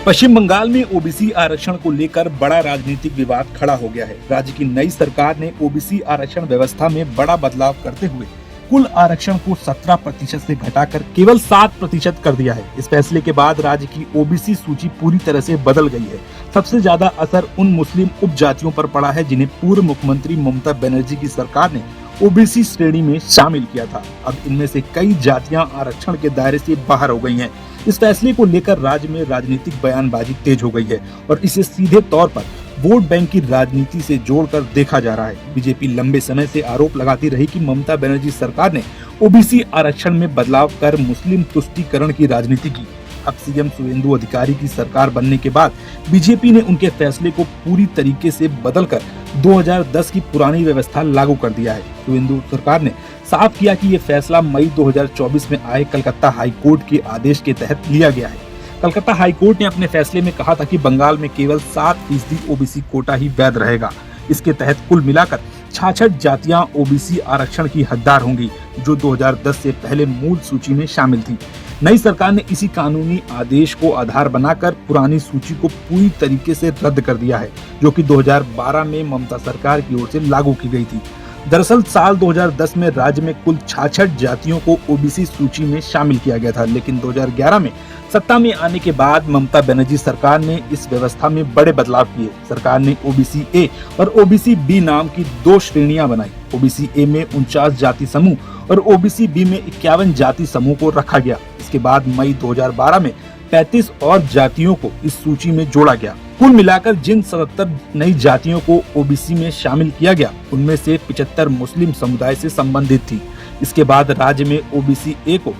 पश्चिम बंगाल में ओबीसी आरक्षण को लेकर बड़ा राजनीतिक विवाद खड़ा हो गया है। राज्य की नई सरकार ने ओबीसी आरक्षण व्यवस्था में बड़ा बदलाव करते हुए कुल आरक्षण को 17% से घटाकर केवल 7% कर दिया है। इस फैसले के बाद राज्य की ओबीसी सूची पूरी तरह से बदल गई है। सबसे ज्यादा असर उन मुस्लिम उपजातियों पर पड़ा है जिन्हें पूर्व मुख्यमंत्री ममता बनर्जी की सरकार ने ओबीसी श्रेणी में शामिल किया था। अब इनमें से कई जातियां आरक्षण के दायरे से बाहर हो गई हैं। इस फैसले को लेकर राज्य में राजनीतिक बयानबाजी तेज हो गई है और इसे सीधे तौर पर वोट बैंक की राजनीति से जोड़कर देखा जा रहा है। बीजेपी लंबे समय से आरोप लगाती रही कि ममता बनर्जी सरकार ने ओबीसी आरक्षण में बदलाव कर मुस्लिम तुष्टीकरण की राजनीति की। अब सीएम सुवेंदु अधिकारी की सरकार बनने के बाद बीजेपी ने उनके फैसले को पूरी तरीके से बदलकर 2010 की पुरानी व्यवस्था लागू कर दिया है। सुवेंदु सरकार ने साफ किया कि ये फैसला मई 2024 में आए कलकत्ता हाई कोर्ट के आदेश के तहत लिया गया है। कलकत्ता हाई कोर्ट ने अपने फैसले में कहा था कि बंगाल में केवल 7% ओबीसी कोटा ही वैध रहेगा। इसके तहत कुल मिलाकर 66 जातियां ओबीसी आरक्षण की हकदार होंगी, जो 2010 से पहले मूल सूची में शामिल थी। नई सरकार ने इसी कानूनी आदेश को आधार बनाकर पुरानी सूची को पूरी तरीके से रद्द कर दिया है, जो कि 2012 में ममता सरकार की ओर से लागू की गई थी। दरअसल साल 2010 में राज्य में कुल 66 जातियों को ओबीसी सूची में शामिल किया गया था, लेकिन 2011 में सत्ता में आने के बाद ममता बनर्जी सरकार ने इस व्यवस्था में बड़े बदलाव किए। सरकार ने ओबीसी ए और ओबीसी बी नाम की 2 श्रेणियां बनाई। ओबीसी ए में 49 जाति समूह और ओबीसी बी में 51 जाति समूह को रखा गया। इसके बाद मई 2012 में 35 और जातियों को इस सूची में जोड़ा गया। कुल मिलाकर जिन 77 नई जातियों को ओबीसी में शामिल किया गया, उनमें से 75 मुस्लिम समुदाय से संबंधित थी। इसके बाद राज्य में ओबीसी ए को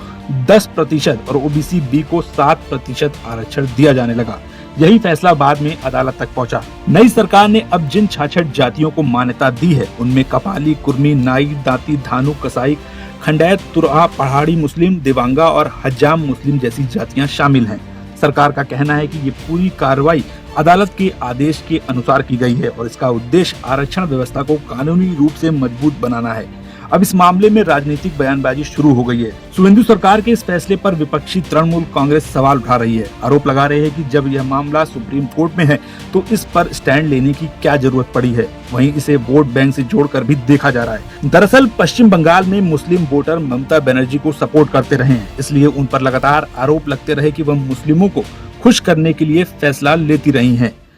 10% और ओबीसी बी को 7% आरक्षण दिया जाने लगा। यही फैसला बाद में अदालत तक पहुंचा। नई सरकार ने अब जिन 66 जातियों को मान्यता दी है, उनमें कपाली, कुर्मी, नाई, दांती, धानु, कसाई, खंडैत, तुरहा, पहाड़ी मुस्लिम, देवांगा और हज्जाम मुस्लिम जैसी जातियां शामिल हैं। सरकार का कहना है कि ये पूरी कार्रवाई अदालत के आदेश के अनुसार की गई है और इसका उद्देश्य आरक्षण व्यवस्था को कानूनी रूप से मजबूत बनाना है। अब इस मामले में राजनीतिक बयानबाजी शुरू हो गई है। सुवेंदु सरकार के इस फैसले पर विपक्षी तृणमूल कांग्रेस सवाल उठा रही है। आरोप लगा रहे हैं कि जब यह मामला सुप्रीम कोर्ट में है तो इस पर स्टैंड लेने की क्या जरूरत पड़ी है। वहीं इसे वोट बैंक से जोड़कर भी देखा जा रहा है। दरअसल पश्चिम बंगाल में मुस्लिम वोटर ममता बनर्जी को सपोर्ट करते रहे हैं, इसलिए उन पर लगातार आरोप लगते रहे कि वह मुस्लिमों को खुश करने के लिए फैसला लेती रही हैं।